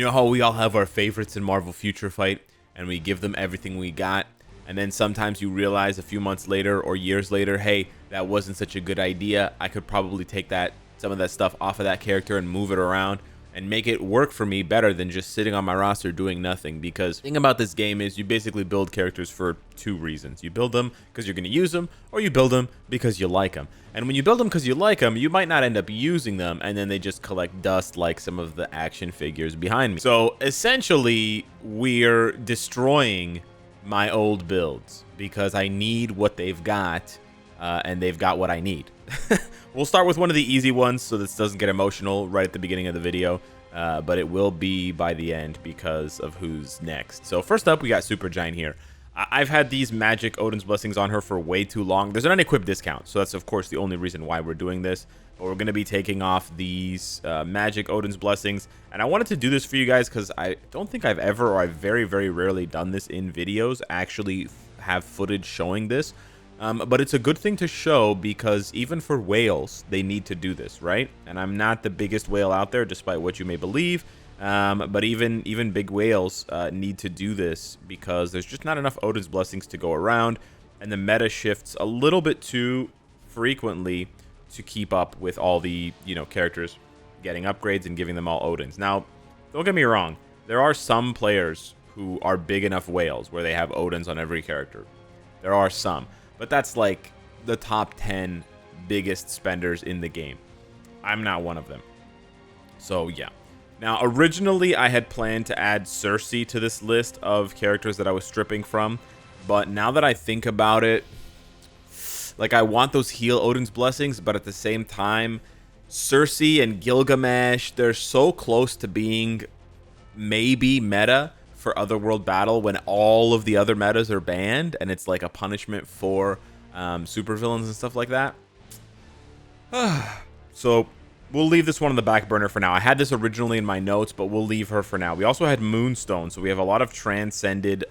You know how we all have our favorites in Marvel Future Fight, and we give them everything we got, and then sometimes you realize a few months later or years later, hey, that wasn't such a good idea. I could probably take some of that stuff off of that character and move it around and make it work for me better than just sitting on my roster doing nothing. Because the thing about this game is you basically build characters for two reasons. You build them because you're going to use them, or you build them because you like them. And when you build them because you like them, you might not end up using them, and then they just collect dust like some of the action figures behind me. So essentially, we're destroying my old builds because I need what they've got, and they've got what I need. We'll start with one of the easy ones so this doesn't get emotional right at the beginning of the video, but it will be by the end because of who's next. So first up, we got Supergiant here. I've had these magic Odin's Blessings on her for way too long. There's an unequipped discount, so that's of course the only reason why we're doing this. But we're going to be taking off these magic Odin's Blessings, and I wanted to do this for you guys because I don't think I've ever, or I've very, very rarely done this in videos, actually have footage showing this. But it's a good thing to show because even for whales, they need to do this, right? And I'm not the biggest whale out there, despite what you may believe. But even big whales need to do this because there's just not enough Odin's Blessings to go around, and the meta shifts a little bit too frequently to keep up with all the, characters getting upgrades and giving them all Odins. Now, don't get me wrong, there are some players who are big enough whales where they have Odins on every character. There are some, but that's like the top 10 biggest spenders in the game. I'm not one of them. So yeah. Now, originally, I had planned to add Cersei to this list of characters that I was stripping from, but now that I think about it, like, I want those heal Odin's Blessings, but at the same time, Cersei and Gilgamesh, they're so close to being maybe meta for Otherworld Battle when all of the other metas are banned, and it's like a punishment for supervillains and stuff like that. So we'll leave this one on the back burner for now. I had this originally in my notes, but we'll leave her for now. We also had Moonstone, so we have a lot of transcended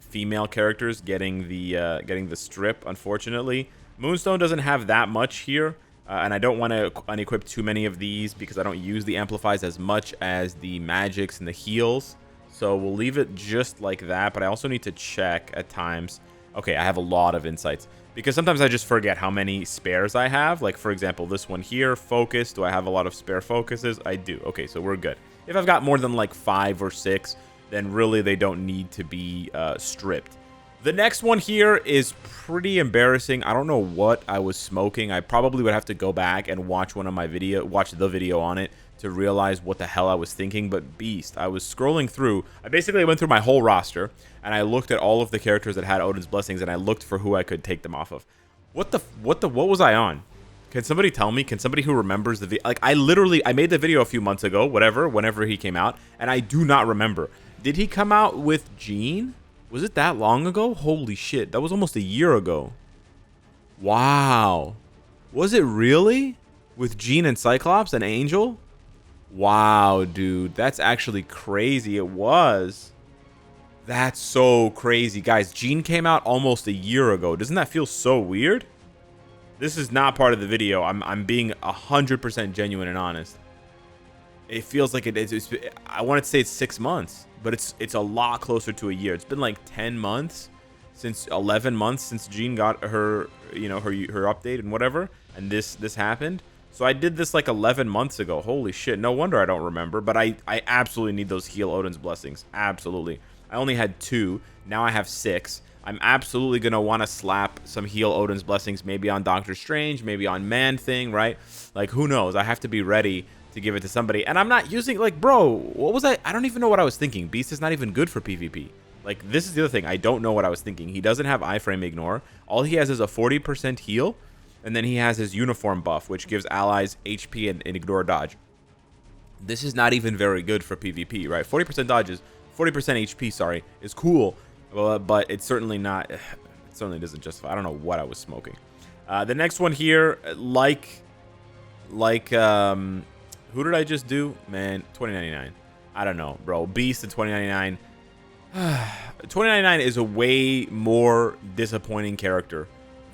female characters getting the strip, unfortunately. Moonstone doesn't have that much here, and I don't want to unequip too many of these because I don't use the amplifies as much as the magics and the heals. So we'll leave it just like that, but I also need to check at times. Okay, I have a lot of insights because sometimes I just forget how many spares I have. Like, for example, this one here, focus. Do I have a lot of spare focuses? I do. Okay, so we're good. If I've got more than like 5 or 6, then really they don't need to be stripped. The next one here is pretty embarrassing. I don't know what I was smoking. I probably would have to go back and watch the video on it to realize what the hell I was thinking. But Beast, I was scrolling through. I basically went through my whole roster and I looked at all of the characters that had Odin's Blessings and I looked for who I could take them off of. What was I on? Can somebody tell me? Can somebody who remembers the video? Like, I made the video a few months ago, whenever he came out, and I do not remember. Did he come out with Jean? Was it that long ago? Holy shit, that was almost a year ago. Wow. Was it really? With Jean and Cyclops and Angel? Wow, dude, that's actually crazy. It was. That's so crazy. Guys, Jean came out almost a year ago. Doesn't that feel so weird? This is not part of the video. I'm being 100% genuine and honest. It feels like I wanted to say it's 6 months, but it's a lot closer to a year. It's been like 10 months, 11 months since Jean got her, her update and whatever, and this happened. So I did this like 11 months ago. Holy shit, no wonder I don't remember, but I absolutely need those heal Odin's Blessings. Absolutely. I only had 2, now I have 6. I'm absolutely going to want to slap some heal Odin's Blessings, maybe on Doctor Strange, maybe on Man-Thing, right? Like, who knows? I have to be ready to give it to somebody. And I'm not using, like, bro, what was I don't even know what I was thinking. Beast is not even good for PvP. Like, this is the other thing. I don't know what I was thinking. He doesn't have iframe ignore. All he has is a 40% heal, and then he has his uniform buff, which gives allies HP and ignore dodge. This is not even very good for PvP, right? 40% dodges, 40% HP, sorry, is cool, but it's certainly not. It certainly doesn't justify. I don't know what I was smoking. The next one here, who did I just do? Man, 2099. I don't know, bro. Beast in 2099. 2099 is a way more disappointing character.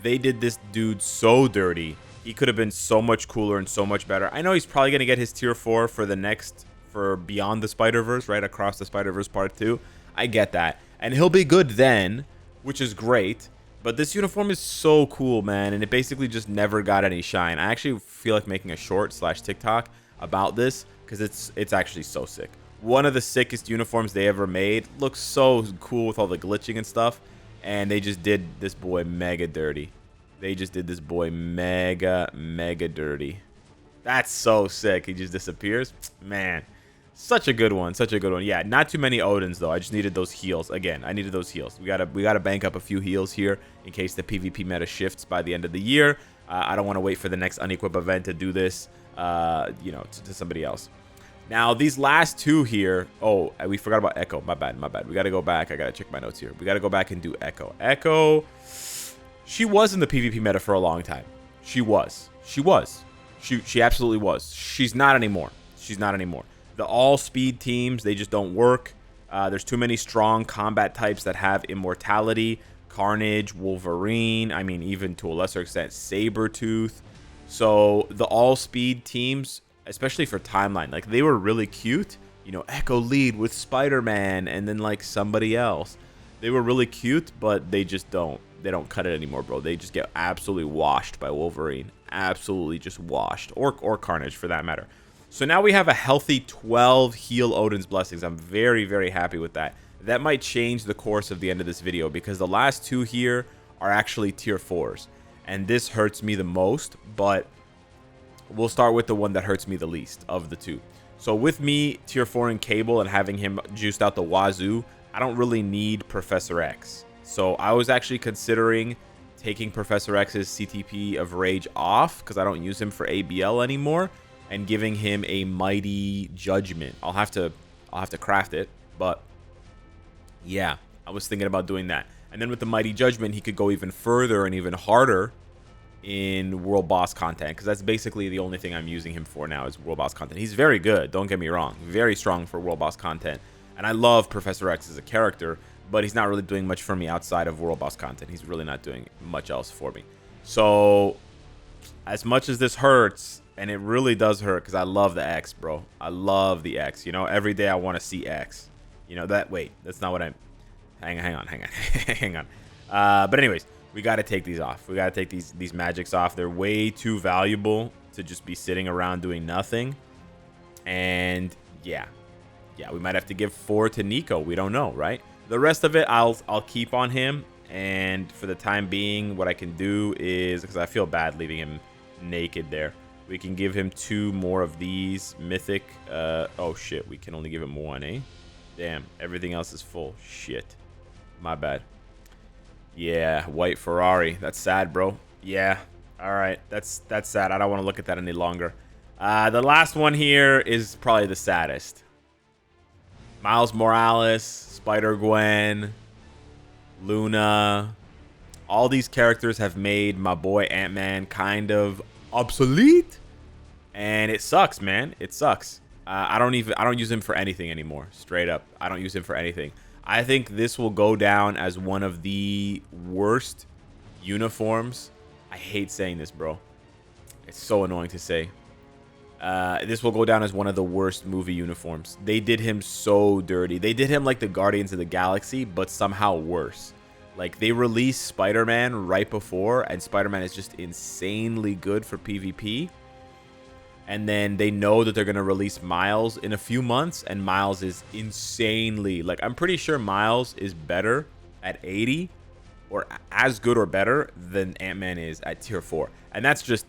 They did this dude so dirty. He could have been so much cooler and so much better. I know he's probably going to get his tier 4 for the next for Beyond the Spider-Verse, right? Across the Spider-Verse Part 2. I get that. And he'll be good then, which is great. But this uniform is so cool, man, and it basically just never got any shine. I actually feel like making a short / TikTok about this because it's actually so sick. One of the sickest uniforms they ever made. Looks so cool with all the glitching and stuff. And they just did this boy mega dirty. They just did this boy mega dirty. That's so sick. He just disappears. Man, such a good one. Such a good one. Yeah, not too many Odins, though. I just needed those heals. Again, I needed those heals. We gotta bank up a few heals here in case the PvP meta shifts by the end of the year. I don't want to wait for the next unequip event to do this, you know, to somebody else. Now, these last two here... Oh, we forgot about Ekko. My bad. We got to go back. I got to check my notes here. We got to go back and do Ekko. Ekko, she was in the PvP meta for a long time. She absolutely was. She's not anymore. The all-speed teams, they just don't work. There's too many strong combat types that have immortality. Carnage, Wolverine, I mean, even to a lesser extent, Sabretooth. So the all-speed teams... especially for timeline, like they were really cute, you know, Ekko lead with Spider-Man and then like somebody else. They were really cute, but they don't cut it anymore, bro. They just get absolutely washed by Wolverine, absolutely just washed, or Carnage for that matter. So now we have a healthy 12 heal Odin's Blessings. I'm very happy with that. That might change the course of the end of this video because the last two here are actually tier 4s, and this hurts me the most, but we'll start with the one that hurts me the least of the two. So with me, tier 4 in Cable and having him juiced out the wazoo, I don't really need Professor X. So I was actually considering taking Professor X's CTP of Rage off because I don't use him for ABL anymore and giving him a Mighty Judgment. I'll have to craft it, but yeah, I was thinking about doing that. And then with the Mighty Judgment, he could go even further and even harder in world boss content, because that's basically the only thing I'm using him for now is world boss content. He's very good, don't get me wrong, very strong for world boss content, and I love Professor X as a character, but he's not really doing much for me outside of world boss content. He's really not doing much else for me. So as much as this hurts, and it really does hurt because I love the X, bro, I love the X, you know, every day I want to see X, you know, that, wait, that's not what I'm, hang on. But anyways, we got to take these off. We got to take these magics off. They're way too valuable to just be sitting around doing nothing. And yeah, we might have to give 4 to Nico. We don't know, right? The rest of it, I'll keep on him. And for the time being, what I can do is, because I feel bad leaving him naked there, we can give him 2 more of these mythic. Oh shit, we can only give him 1, eh? Damn, everything else is full. Shit, my bad. Yeah, white Ferrari. That's sad, bro. Yeah. All right. That's sad. I don't want to look at that any longer. The last one here is probably the saddest. Miles Morales, Spider-Gwen, Luna. All these characters have made my boy Ant-Man kind of obsolete. And it sucks, man. It sucks. I don't use him for anything anymore. Straight up. I don't use him for anything. I think this will go down as one of the worst uniforms. I hate saying this, bro. It's so annoying to say. This will go down as one of the worst movie uniforms. They did him so dirty. They did him like the Guardians of the Galaxy, but somehow worse. Like, they released Spider-Man right before, and Spider-Man is just insanely good for PvP. And then they know that they're going to release Miles in a few months, and Miles is insanely, like, I'm pretty sure Miles is better at 80 or as good or better than Ant-Man is at tier 4. And that's just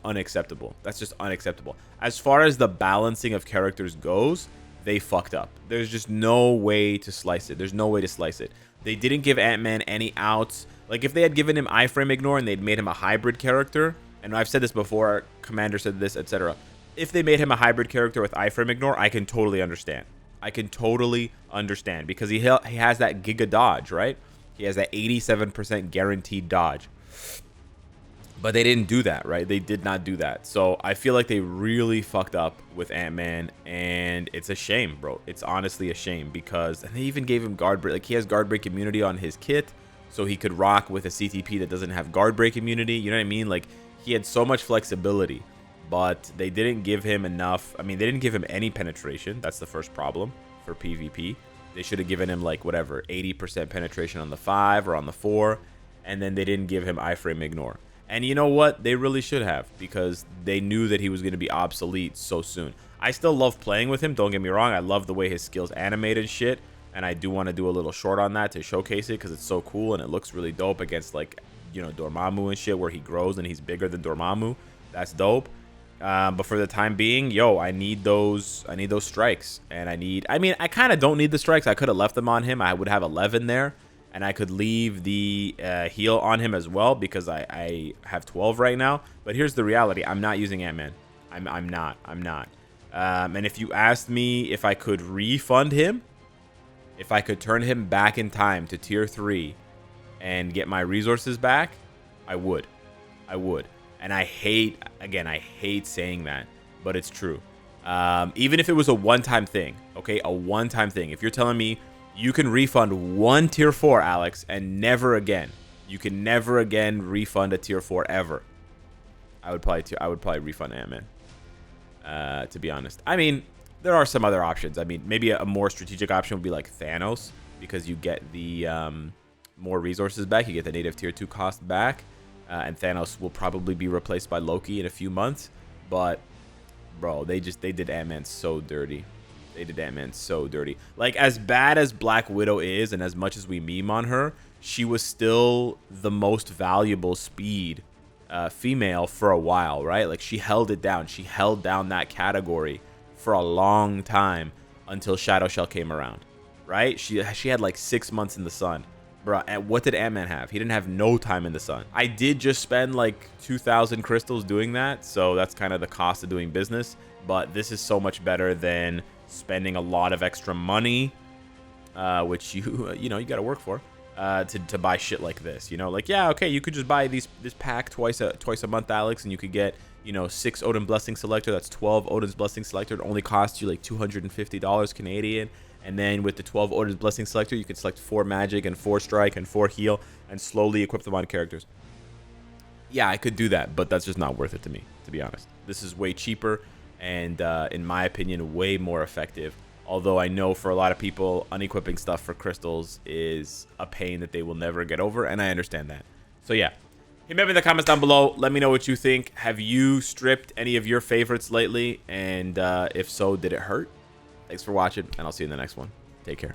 unacceptable. That's just unacceptable. As far as the balancing of characters goes, they fucked up. There's just no way to slice it. There's no way to slice it. They didn't give Ant-Man any outs. Like, if they had given him iframe ignore and they'd made him a hybrid character, and I've said this before, Commander said this, etc. If they made him a hybrid character with iframe ignore, I can totally understand. I can totally understand because he has that giga dodge, right? He has that 87% guaranteed dodge. But they didn't do that, right? They did not do that. So I feel like they really fucked up with Ant-Man, and it's a shame, bro. It's honestly a shame because they even gave him guard break. Like, he has guard break immunity on his kit, so he could rock with a CTP that doesn't have guard break immunity. You know what I mean? Like, he had so much flexibility, but they didn't give him enough. I mean, they didn't give him any penetration. That's the first problem for PvP. They should have given him like whatever 80% penetration on the 5 or on the 4, and then they didn't give him iframe ignore. And you know what? They really should have, because they knew that he was going to be obsolete so soon. I still love playing with him, don't get me wrong. I love the way his skills animate and shit, and I do want to do a little short on that to showcase it because it's so cool and it looks really dope against, like, you know, Dormammu and shit, where he grows and he's bigger than Dormammu. That's dope. But for the time being, yo, I need those strikes, and I mean, I kind of don't need the strikes. I could have left them on him. I would have 11 there, and I could leave the heal on him as well, because I have 12 right now. But here's the reality: I'm not using Ant-Man. I'm not. And if you asked me if I could refund him, if I could turn him back in time to tier 3 and get my resources back, I would. And I hate saying that, but it's true. Even if it was a one-time thing, okay? A one-time thing. If you're telling me you can refund one tier 4, Alex, and never again, you can never again refund a tier 4 ever, I would probably refund Ant-Man, to be honest. I mean, there are some other options. I mean, maybe a more strategic option would be like Thanos, because you get the more resources back. You get the native tier 2 cost back. And Thanos will probably be replaced by Loki in a few months. But, bro, they did Ant-Man so dirty. They did Ant-Man so dirty. Like, as bad as Black Widow is, and as much as we meme on her, she was still the most valuable speed female for a while, right? Like, she held it down. She held down that category for a long time until Shadow Shell came around, right? She had like 6 months in the sun. Bro, and what did Ant-Man have? He didn't have no time in the sun. I did just spend like 2,000 crystals doing that, so that's kind of the cost of doing business. But this is so much better than spending a lot of extra money, which you know you got to work for, to buy shit like this. You know, like, yeah, okay, you could just buy this pack twice a month, Alex, and you could get, you know, 6 Odin Blessing Selector. That's 12 Odin's Blessing Selector. It only costs you like $250 Canadian. And then with the 12 Odin's Blessing Selector, you can select 4 Magic and 4 Strike and 4 Heal and slowly equip them on characters. Yeah, I could do that, but that's just not worth it to me, to be honest. This is way cheaper and, in my opinion, way more effective. Although I know for a lot of people, unequipping stuff for crystals is a pain that they will never get over, and I understand that. So yeah, hit me up in the comments down below. Let me know what you think. Have you stripped any of your favorites lately? And if so, did it hurt? Thanks for watching, and I'll see you in the next one. Take care.